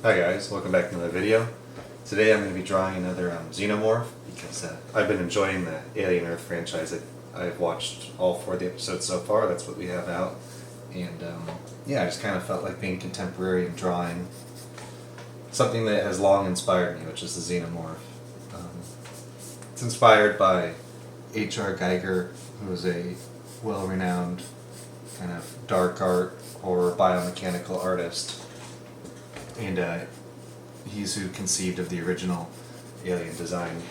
Hi guys, welcome back to another video. Today I'm going to be drawing another Xenomorph because I've been enjoying the Alien Earth franchise. I've watched all 4 of the episodes so far, that's what we have out. And yeah, I just kind of felt like being contemporary and drawing something that has long inspired me, which is the Xenomorph. It's inspired by H.R. Geiger, who is a well-renowned kind of dark art or biomechanical artist. And he's who conceived of the original Alien design.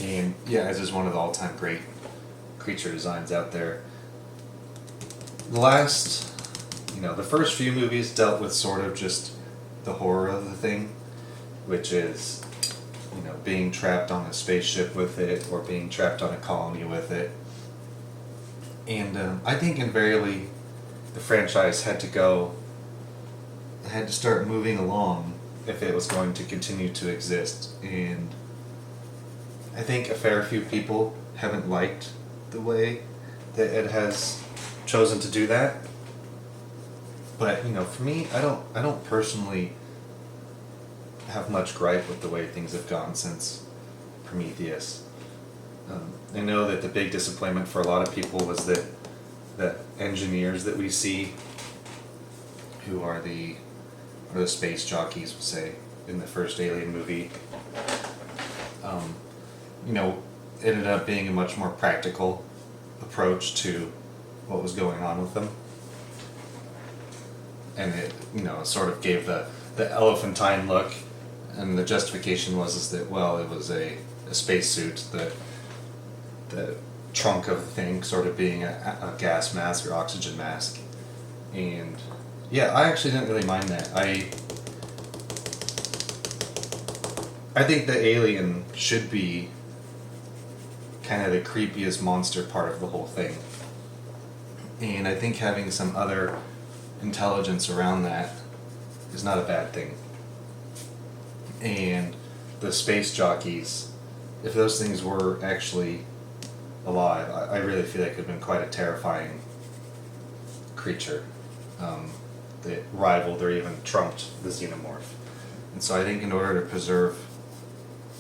And yeah, this is one of the all-time great creature designs out there. The first few movies dealt with sort of just the horror of the thing, which is, being trapped on a spaceship with it or being trapped on a colony with it. And I think invariably the franchise had to start moving along if it was going to continue to exist. And I think a fair few people haven't liked the way that it has chosen to do that. But for me, I don't personally have much gripe with the way things have gone since Prometheus. I know that the big disappointment for a lot of people was that the engineers that we see, who are the space jockeys, we'll say, in the first Alien movie, ended up being a much more practical approach to what was going on with them. And it, sort of gave the elephantine look, and the justification was that, well, it was a spacesuit, the trunk of the thing sort of being a gas mask or oxygen mask. And yeah, I actually didn't really mind that. I think the alien should be kind of the creepiest monster part of the whole thing. And I think having some other intelligence around that is not a bad thing. And the space jockeys, if those things were actually alive, I really feel like it would have been quite a terrifying creature. That rivaled or even trumped the Xenomorph. And so I think in order to preserve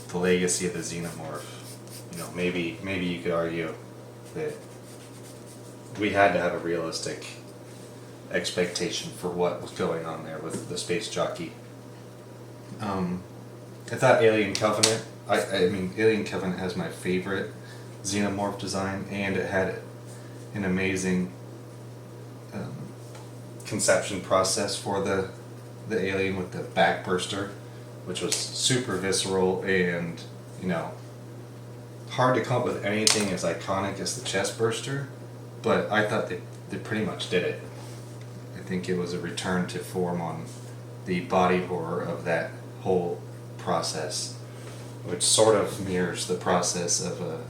the legacy of the Xenomorph, maybe you could argue that we had to have a realistic expectation for what was going on there with the space jockey. I thought Alien Covenant, Alien Covenant has my favorite Xenomorph design, and it had an amazing conception process for the alien with the backburster, which was super visceral and hard to come up with anything as iconic as the chest burster, but I thought they pretty much did it. I think it was a return to form on the body horror of that whole process, which sort of mirrors the process of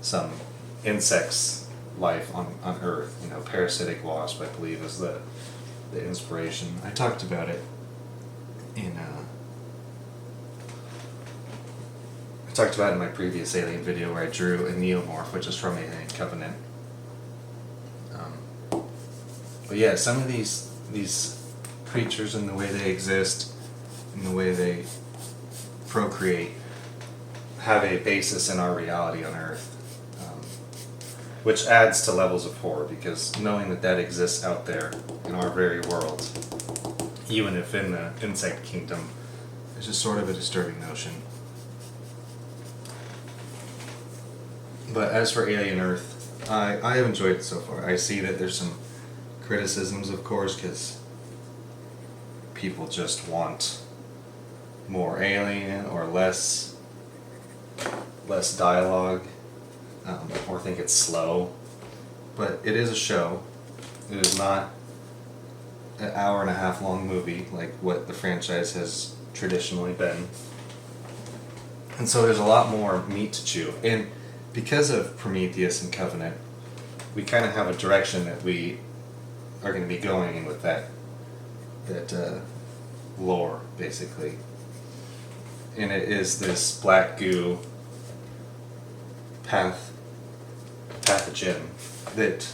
some insects' life on Earth. Parasitic wasp, I believe, is the inspiration. I talked about it in my previous Alien video where I drew a Neomorph, which is from Alien Covenant. But yeah, some of these creatures and the way they exist and the way they procreate have a basis in our reality on Earth. Which adds to levels of horror, because knowing that exists out there in our very world, even if in the insect kingdom, is just sort of a disturbing notion. But as for Alien Earth, I have enjoyed it so far. I see that there's some criticisms, of course, because people just want more alien or less dialogue. Or think it's slow, but it is a show. It is not an hour-and-a-half long movie like what the franchise has traditionally been, and so there's a lot more meat to chew. And because of Prometheus and Covenant, we kind of have a direction that we are going to be going in with that lore, basically. And it is this black goo pathogen that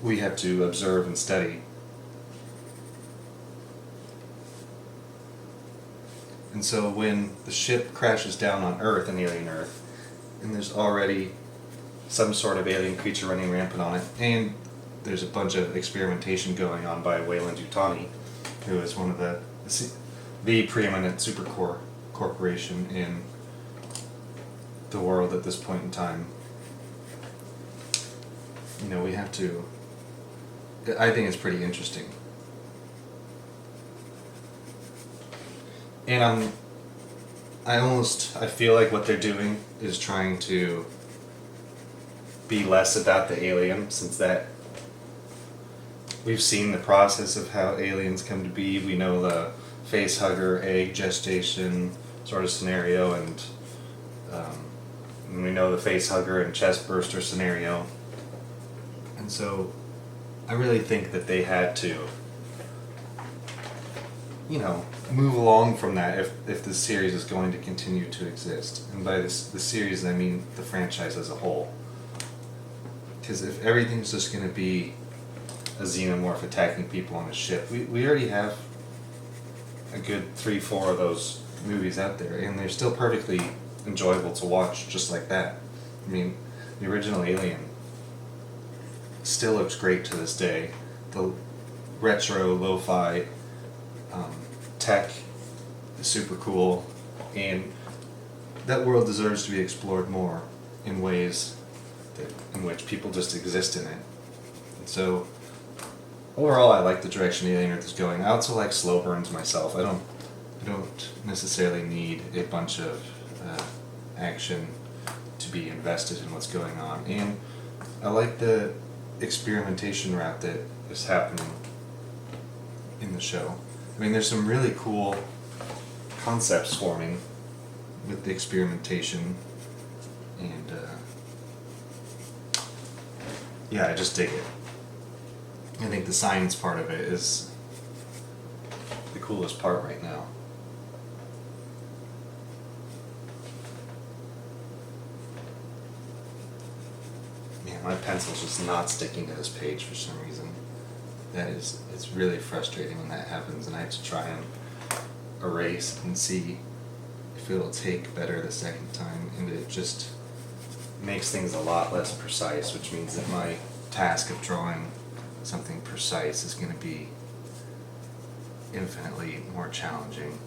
we have to observe and study. And so when the ship crashes down on Earth, an alien Earth, and there's already some sort of alien creature running rampant on it, and there's a bunch of experimentation going on by Weyland-Yutani, who is one of the preeminent supercore corporation in the world at this point in time. You know, we have to... I think it's pretty interesting. And I feel like what they're doing is trying to be less about the alien, since that we've seen the process of how aliens come to be. We know the face hugger, egg gestation sort of scenario, and we know the face hugger and chest burster scenario. And so I really think that they had to, you know, move along from that if the series is going to continue to exist. And by the series, I mean the franchise as a whole. Because if everything's just going to be a xenomorph attacking people on a ship, we already have a good 3-4 of those movies out there, and they're still perfectly enjoyable to watch just like that. I mean, the original Alien still looks great to this day. The retro, lo-fi tech is super cool, and that world deserves to be explored more in ways in which people just exist in it. And so overall, I like the direction Alien Earth is going. I also like slow burns myself. I don't necessarily need a bunch of action to be invested in what's going on, and I like the experimentation route that is happening in the show. I mean, there's some really cool concepts forming with the experimentation, and yeah, I just dig it. I think the science part of it is the coolest part right now. Man, my pencil's just not sticking to this page for some reason. It's really frustrating when that happens, and I have to try and erase and see if it'll take better the second time, and it just makes things a lot less precise, which means that my task of drawing something precise is going to be infinitely more challenging.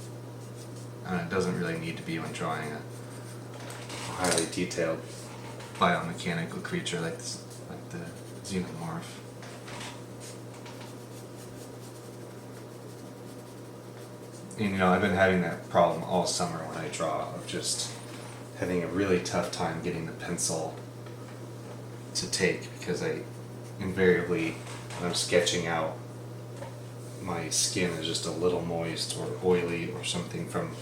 And it doesn't really need to be when drawing a highly detailed biomechanical creature like the xenomorph. And you know, I've been having that problem all summer when I draw, of just having a really tough time getting the pencil to take, because I invariably, when I'm sketching out, my skin is just a little moist or oily or something from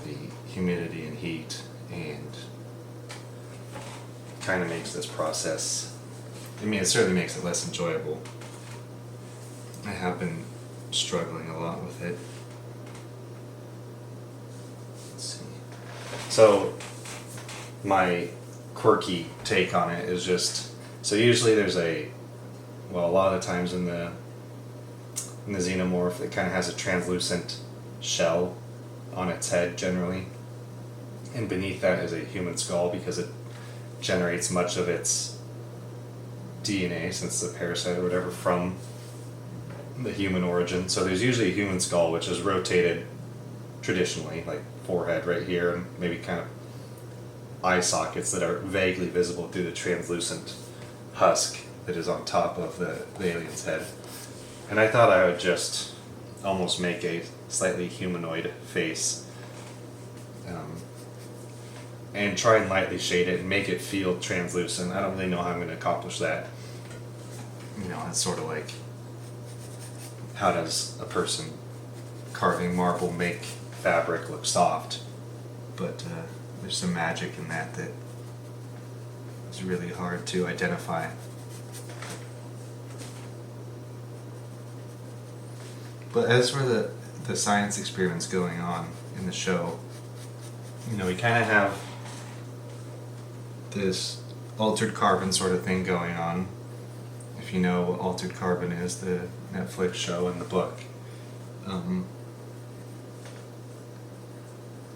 the humidity and heat, and kind of makes this process, I mean, it certainly makes it less enjoyable. I have been struggling a lot with it. Let's see. So my quirky take on it is just, so usually there's a lot of the times in the xenomorph, it kind of has a translucent shell on its head generally, and beneath that is a human skull, because it generates much of its DNA, since it's a parasite or whatever, from the human origin. So there's usually a human skull which is rotated traditionally, like forehead right here, and maybe kind of eye sockets that are vaguely visible through the translucent husk that is on top of the alien's head. And I thought I would just almost make a slightly humanoid face, and try and lightly shade it and make it feel translucent. I don't really know how I'm going to accomplish that. You know, it's sort of like, how does a person carving marble make fabric look soft? But there's some magic in that is really hard to identify. But as for the science experiments going on in the show, you know, we kind of have this altered carbon sort of thing going on. If you know what Altered Carbon is, the Netflix show and the book.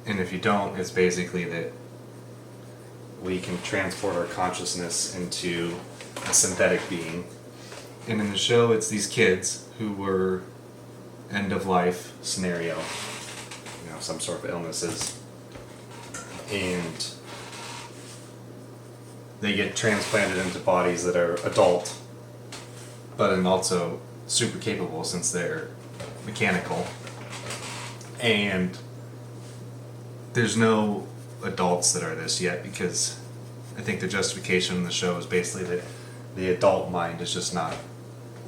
And if you don't, it's basically that we can transport our consciousness into a synthetic being. And in the show, it's these kids who were end of life scenario, some sort of illnesses, and they get transplanted into bodies that are adult, but and also super capable since they're mechanical. And there's no adults that are this yet, because I think the justification in the show is basically that the adult mind is just not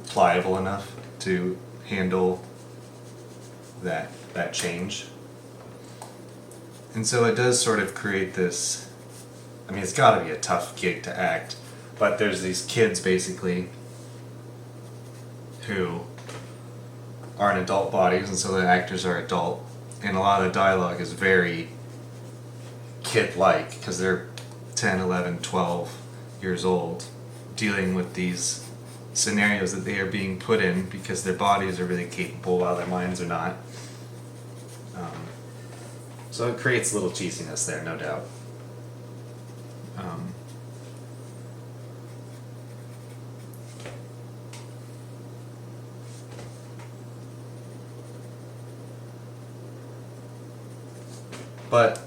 pliable enough to handle that change. And so it does sort of create this, I mean, it's got to be a tough gig to act, but there's these kids basically who are in adult bodies, and so the actors are adult, and a lot of the dialogue is very kid-like because they're 10, 11, 12 years old, dealing with these scenarios that they are being put in because their bodies are really capable while their minds are not. So it creates a little cheesiness there, no doubt. But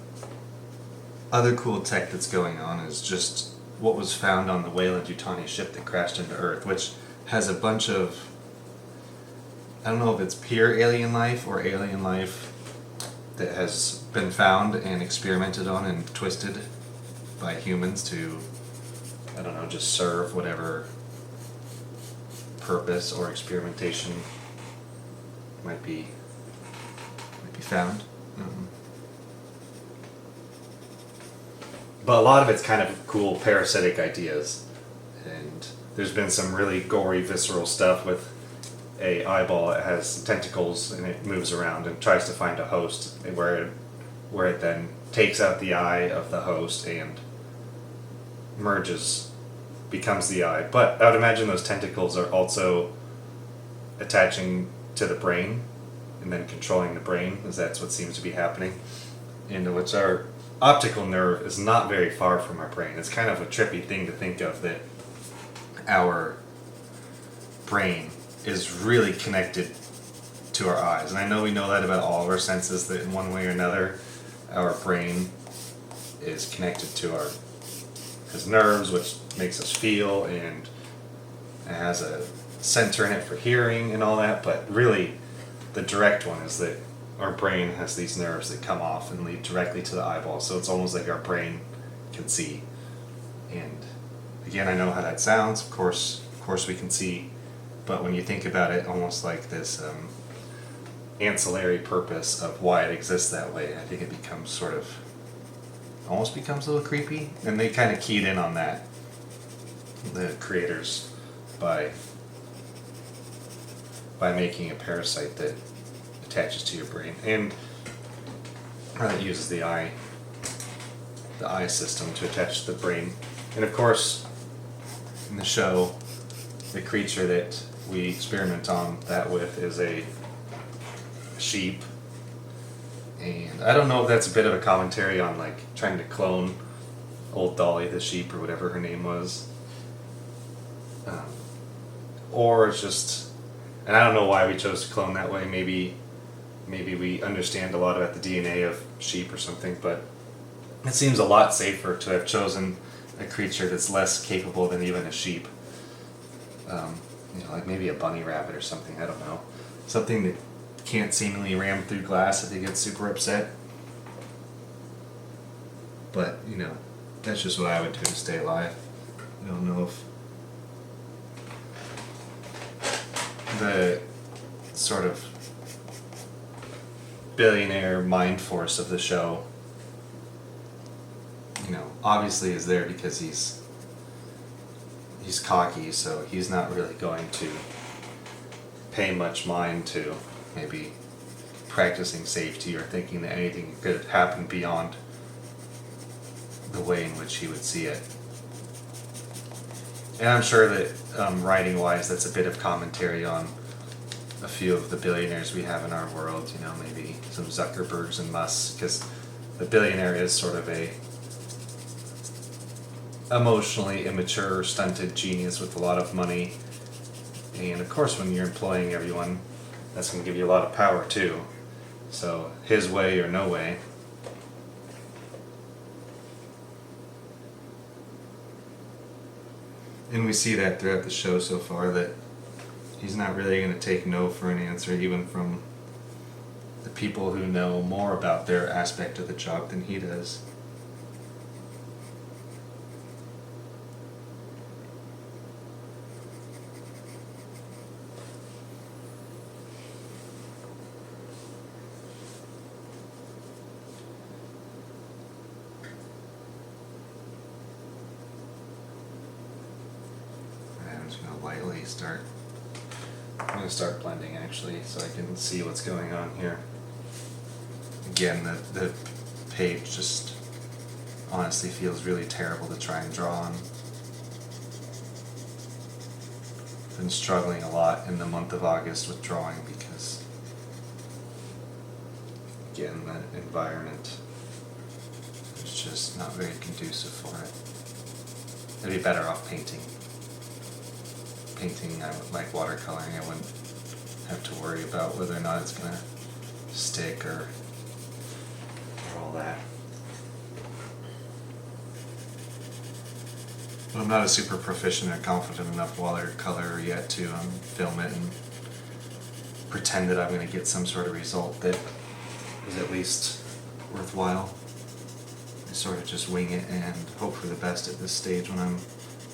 other cool tech that's going on is just what was found on the Weyland-Yutani ship that crashed into Earth, which has a bunch of, I don't know if it's pure alien life or alien life that has been found and experimented on and twisted by humans to, I don't know, just serve whatever purpose or experimentation might be found. But a lot of it's kind of cool parasitic ideas, and there's been some really gory, visceral stuff with a eyeball that has tentacles and it moves around and tries to find a host, where it then takes out the eye of the host and merges, becomes the eye. But I would imagine those tentacles are also attaching to the brain and then controlling the brain, as that's what seems to be happening. And which our optical nerve is not very far from our brain. It's kind of a trippy thing to think of, that our brain is really connected to our eyes. And I know we know that about all of our senses, that in one way or another our brain is connected to our nerves, which makes us feel, and it has a center in it for hearing and all that. But really the direct one is that our brain has these nerves that come off and lead directly to the eyeball, so it's almost like our brain can see. And again, I know how that sounds, of course we can see, but when you think about it almost like this ancillary purpose of why it exists that way, I think it becomes almost becomes a little creepy. And they kind of keyed in on that, the creators, by making a parasite that attaches to your brain, and that uses the eye system to attach to the brain. And of course, in the show, the creature that we experiment on that with is a sheep. And I don't know if that's a bit of a commentary on like trying to clone old Dolly the sheep or whatever her name was, or it's just, and I don't know why we chose to clone that way. Maybe we understand a lot about the DNA of sheep or something, but it seems a lot safer to have chosen a creature that's less capable than even a sheep. Like maybe a bunny rabbit or something, I don't know. Something that can't seemingly ram through glass if they get super upset. But, that's just what I would do to stay alive. I don't know if the sort of billionaire mind force of the show, obviously is there because he's cocky, so he's not really going to pay much mind to maybe practicing safety or thinking that anything could happen beyond the way in which he would see it. And I'm sure that writing-wise, that's a bit of commentary on a few of the billionaires we have in our world, maybe some Zuckerbergs and Musks, because the billionaire is sort of a emotionally immature, stunted genius with a lot of money. And of course, when you're employing everyone, that's going to give you a lot of power too. So his way or no way. And we see that throughout the show so far, that he's not really going to take no for an answer, even from the people who know more about their aspect of the job than he does. I'm going to start blending actually, so I can see what's going on here. Again, the page just honestly feels really terrible to try and draw on. Been struggling a lot in the month of August with drawing because, again, the environment is just not very conducive for it. I'd be better off painting. Painting, I would like watercoloring. I wouldn't have to worry about whether or not it's going to stick or all that. But I'm not a super proficient or confident enough watercolorer yet to film it and pretend that I'm going to get some sort of result that is at least worthwhile. I sort of just wing it and hope for the best at this stage when I'm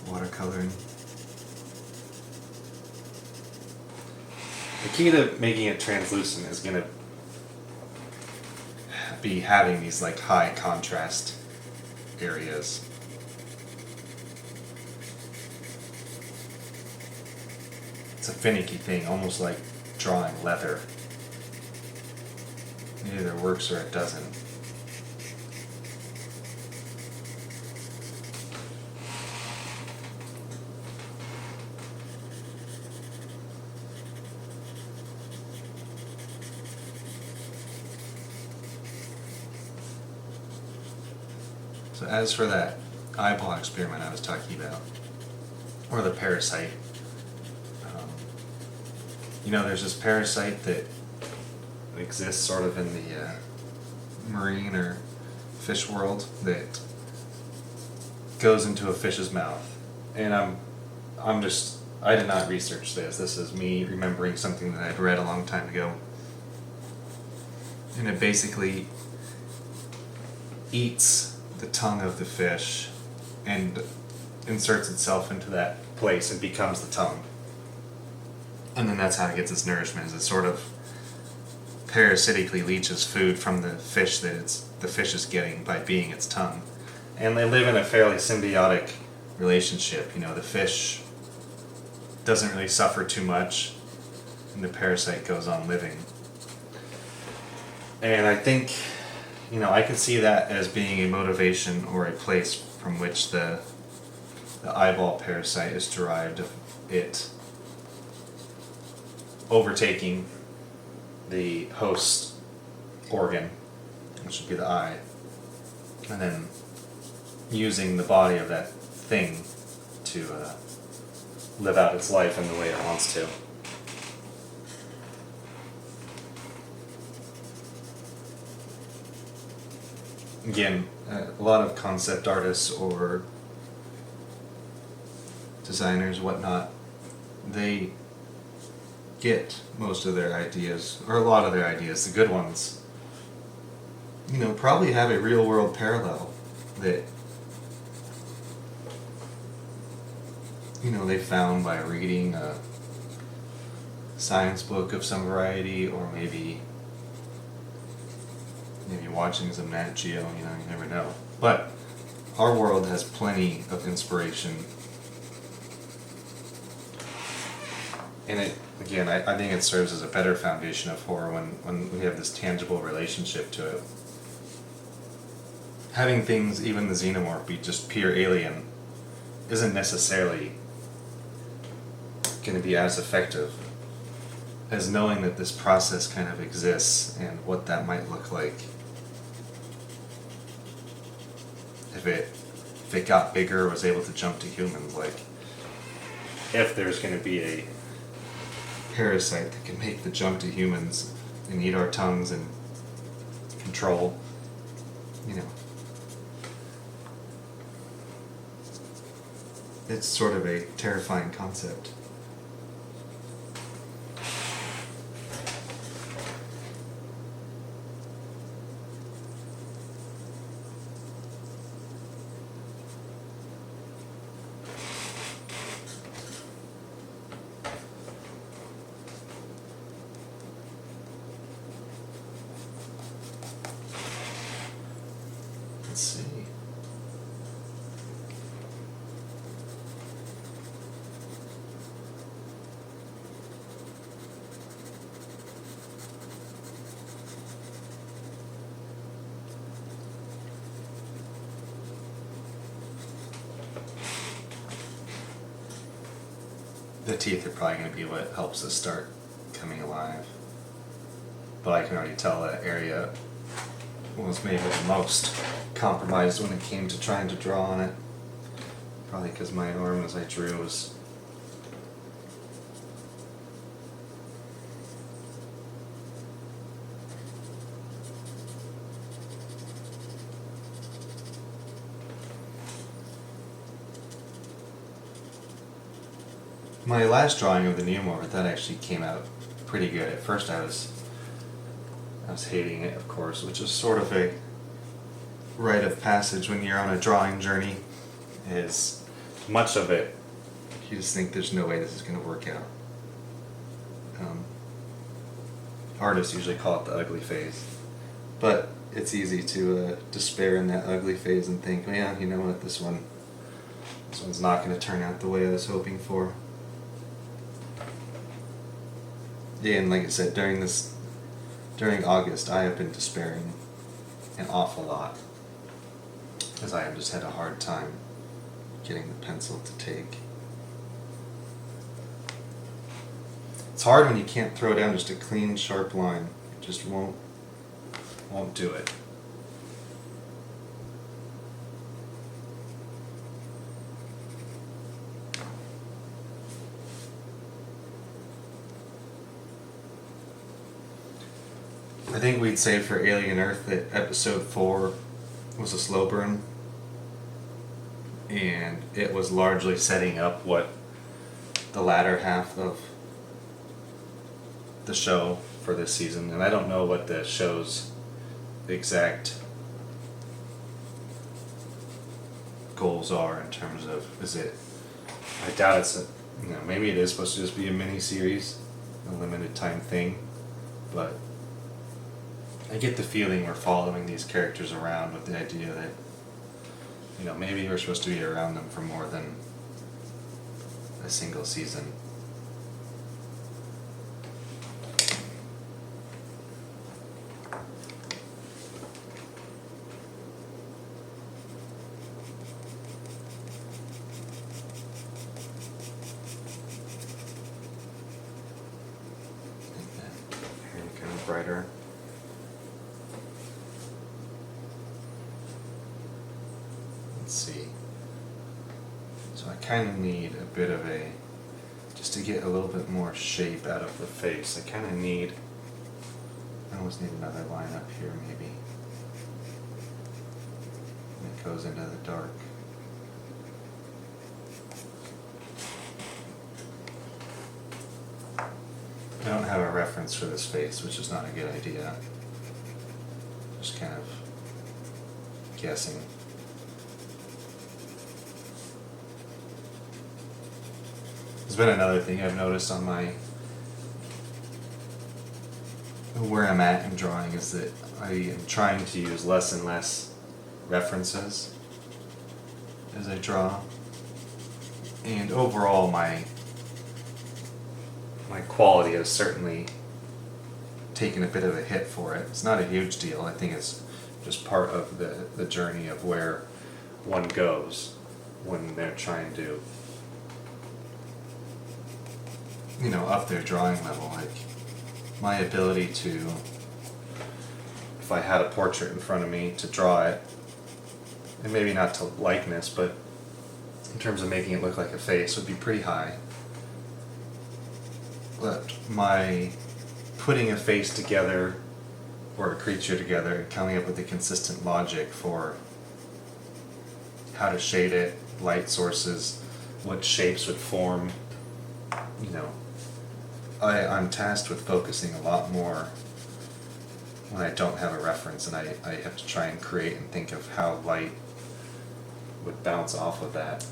watercoloring. The key to making it translucent is going to be having these like high contrast areas. It's a finicky thing, almost like drawing leather. It either works or it doesn't. So as for that eyeball experiment I was talking about, or the parasite, there's this parasite that exists sort of in the marine or fish world that goes into a fish's mouth. And I did not research this. This is me remembering something that I'd read a long time ago. And it basically eats the tongue of the fish and inserts itself into that place and becomes the tongue. And then that's how it gets its nourishment, is it sort of parasitically leeches food from the fish that the fish is getting by being its tongue. And they live in a fairly symbiotic relationship. The fish doesn't really suffer too much, and the parasite goes on living. And I think, I can see that as being a motivation or a place from which the eyeball parasite is derived, of it overtaking the host organ, which would be the eye, and then using the body of that thing to live out its life in the way it wants to. Again, a lot of concept artists or designers, whatnot, they get most of their ideas, or a lot of their ideas, the good ones, probably have a real world parallel that, they found by reading a science book of some variety, or maybe watching some Nat Geo, you never know. But our world has plenty of inspiration. And I think it serves as a better foundation of horror when we have this tangible relationship to it. Having things, even the xenomorph, be just pure alien isn't necessarily going to be as effective as knowing that this process kind of exists and what that might look like. if it got bigger, was able to jump to humans. Like, if there's going to be a parasite that can make the jump to humans and eat our tongues and control, you know, it's sort of a terrifying concept. Let's see. The teeth are probably going to be what helps us start coming alive. But I can already tell that area was maybe the most compromised when it came to trying to draw on it. Probably because my arm as I drew was my last drawing of the Neomorph, that actually came out pretty good. At first I was hating it, of course, which is sort of a rite of passage when you're on a drawing journey, is much of it you just think there's no way this is going to work out. Artists usually call it the ugly phase, but it's easy to despair in that ugly phase and think, well, yeah, you know what, this one's not going to turn out the way I was hoping for. Yeah, and like I said, during August, I have been despairing an awful lot, because I have just had a hard time getting the pencil to take. It's hard when you can't throw down just a clean, sharp line. It just won't do it. I think we'd say for Alien Earth that episode 4 was a slow burn, and it was largely setting up what the latter half of the show for this season. And I don't know what the show's exact goals are in terms of, I doubt it's maybe it is supposed to just be a mini series, a limited time thing, but I get the feeling we're following these characters around with the idea that, maybe we're supposed to be around them for more than a single season. Make that hair kind of brighter. Let's see. So I kind of need a bit of just to get a little bit more shape out of the face, I almost need another line up here maybe. And it goes into the dark. I don't have a reference for this face, which is not a good idea. Just kind of guessing. There's been another thing I've noticed on where I'm at in drawing is that I am trying to use less and less references as I draw, and overall my quality has certainly taken a bit of a hit for it. It's not a huge deal. I think it's just part of the journey of where one goes when they're trying to up their drawing level. Like, my ability to, if I had a portrait in front of me, to draw it and maybe not to likeness, but in terms of making it look like a face, would be pretty high. But my putting a face together or a creature together and coming up with a consistent logic for how to shade it, light sources, what shapes would form, you know, I'm tasked with focusing a lot more when I don't have a reference, and I have to try and create and think of how light would bounce off of that.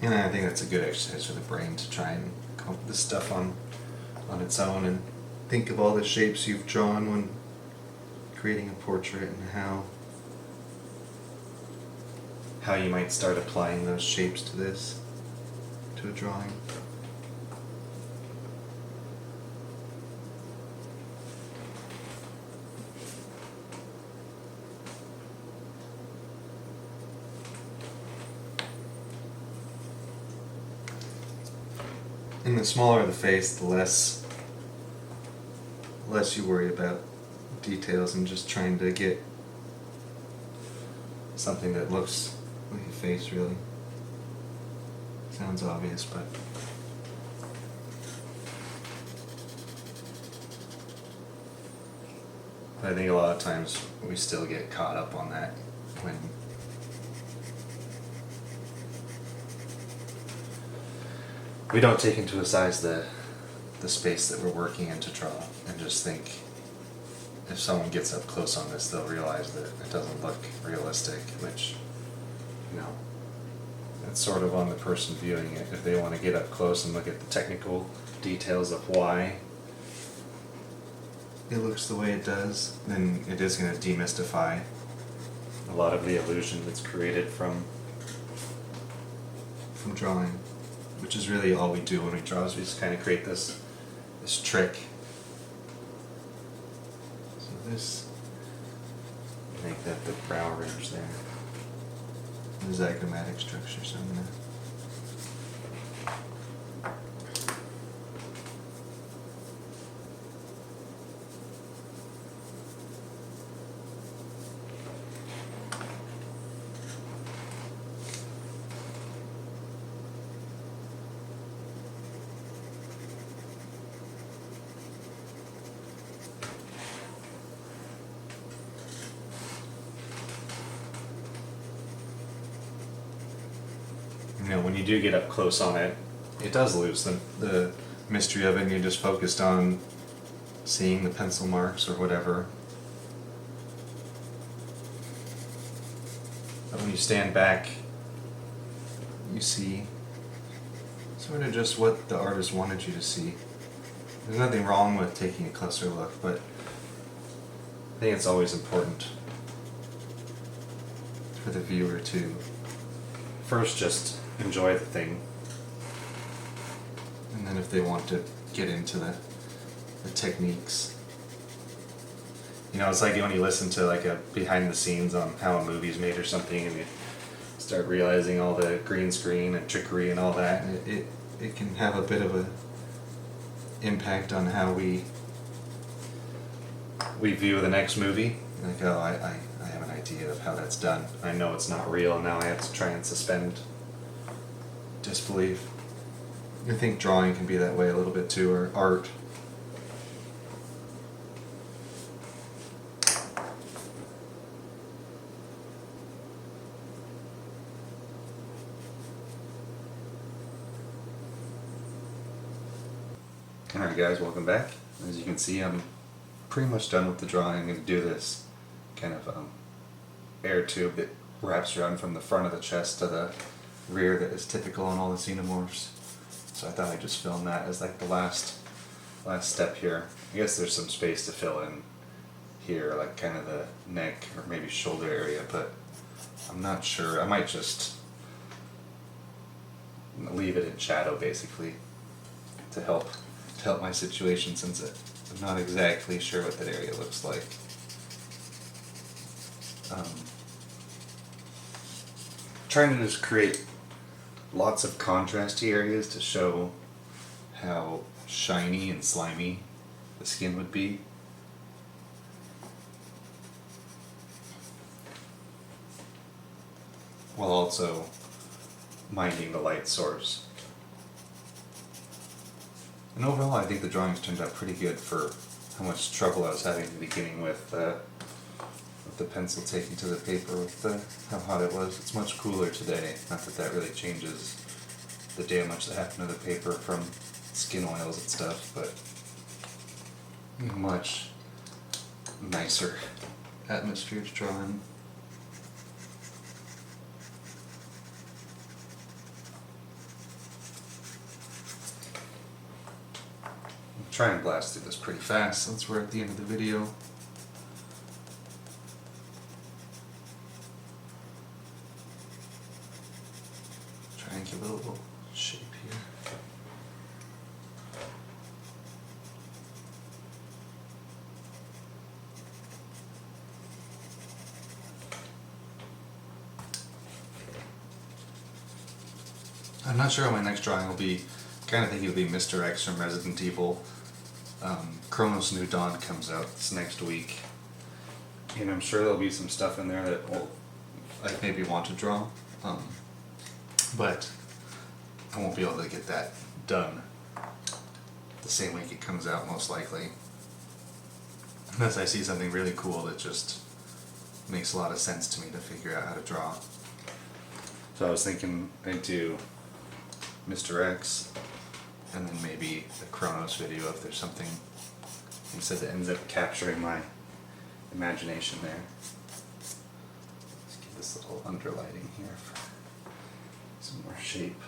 And I think that's a good exercise for the brain to try and come up with this stuff on its own and think of all the shapes you've drawn when creating a portrait and how you might start applying those shapes to a drawing. And the smaller the face, the less you worry about details and just trying to get something that looks like a face, really. Sounds obvious, but I think a lot of times we still get caught up on that when we don't take into size the space that we're working in to draw, and just think if someone gets up close on this, they'll realize that it doesn't look realistic, which, you know, that's sort of on the person viewing it. If they want to get up close and look at the technical details of why it looks the way it does, then it is going to demystify a lot of the illusion that's created from drawing, which is really all we do when we draw, is we just kind of create this trick. So this, make that the brow ridge there. The zygomatic structure, so I'm going to when you do get up close on it, it does lose the mystery of it, and you're just focused on seeing the pencil marks or whatever. But when you stand back, you see sort of just what the artist wanted you to see. There's nothing wrong with taking a closer look, but I think it's always important for the viewer to first just enjoy the thing, and then if they want to get into the techniques, you know, it's like when you listen to like a behind the scenes on how a movie's made or something, and you start realizing all the green screen and trickery and all that, and it can have a bit of a impact on how we view the next movie. Like, oh, I have an idea of how that's done. I know it's not real, and now I have to try and suspend disbelief. I think drawing can be that way a little bit too, or art. Alright guys, welcome back. As you can see, I'm pretty much done with the drawing. I'm going to do this kind of air tube that wraps around from the front of the chest to the rear that is typical on all the xenomorphs. So I thought I'd just film that as like the last step here. I guess there's some space to fill in here, like kind of the neck or maybe shoulder area, but I'm not sure. I might just leave it in shadow basically to help my situation, since I'm not exactly sure what that area looks like. Trying to just create lots of contrasty areas to show how shiny and slimy the skin would be. While also minding the light source. And overall, I think the drawings turned out pretty good for how much trouble I was having in the beginning with the pencil taking to the paper, with how hot it was. It's much cooler today. Not that that really changes the damage that happened to the paper from skin oils and stuff, but much nicer atmosphere to draw in. Try and blast through this pretty fast since we're at the end of the video. Try and give it a little shape here. I'm not sure how my next drawing will be. Kind of think it'll be Mr. X from Resident Evil. Chronos New Dawn comes out this next week, and I'm sure there'll be some stuff in there that I maybe want to draw, but I won't be able to get that done the same week it comes out, most likely, unless I see something really cool that just makes a lot of sense to me to figure out how to draw. So I was thinking I'd do Mr. X, and then maybe a Chronos video if there's something instead that ends up capturing my imagination there. Let's give this little underlighting here for some more shape.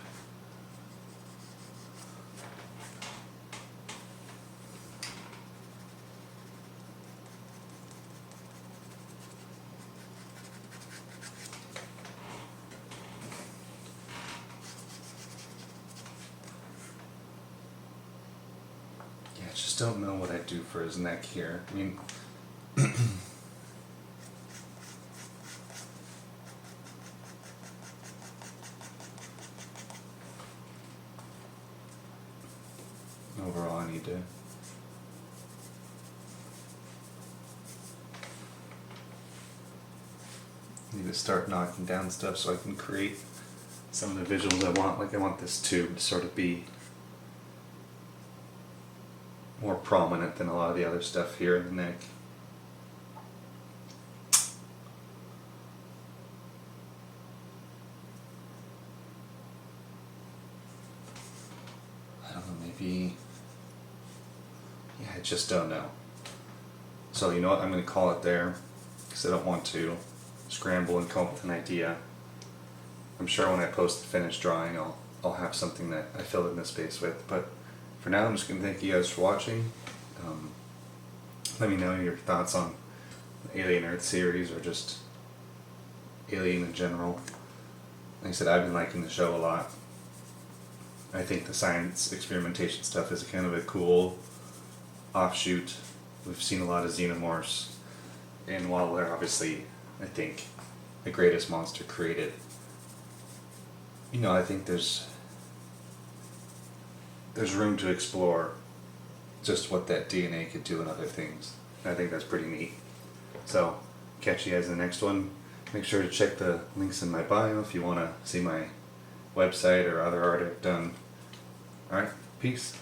Just don't know what I'd do for his neck here. I mean, overall I need to start knocking down stuff so I can create some of the visuals I want. Like I want this tube to sort of be more prominent than a lot of the other stuff here in the neck. I don't know, maybe, yeah, I just don't know. So you know what, I'm going to call it there, because I don't want to scramble and come up with an idea. I'm sure when I post the finished drawing I'll have something that I fill in the space with, but for now, I'm just going to thank you guys for watching. Let me know your thoughts on the Alien Earth series or just Alien in general. Like I said, I've been liking the show a lot. I think the science experimentation stuff is kind of a cool offshoot. We've seen a lot of xenomorphs, and while they're obviously, I think, the greatest monster created, you know, I think there's room to explore just what that DNA could do and other things. And I think that's pretty neat. So, catch you guys in the next one. Make sure to check the links in my bio if you want to see my website or other art I've done. Alright, peace.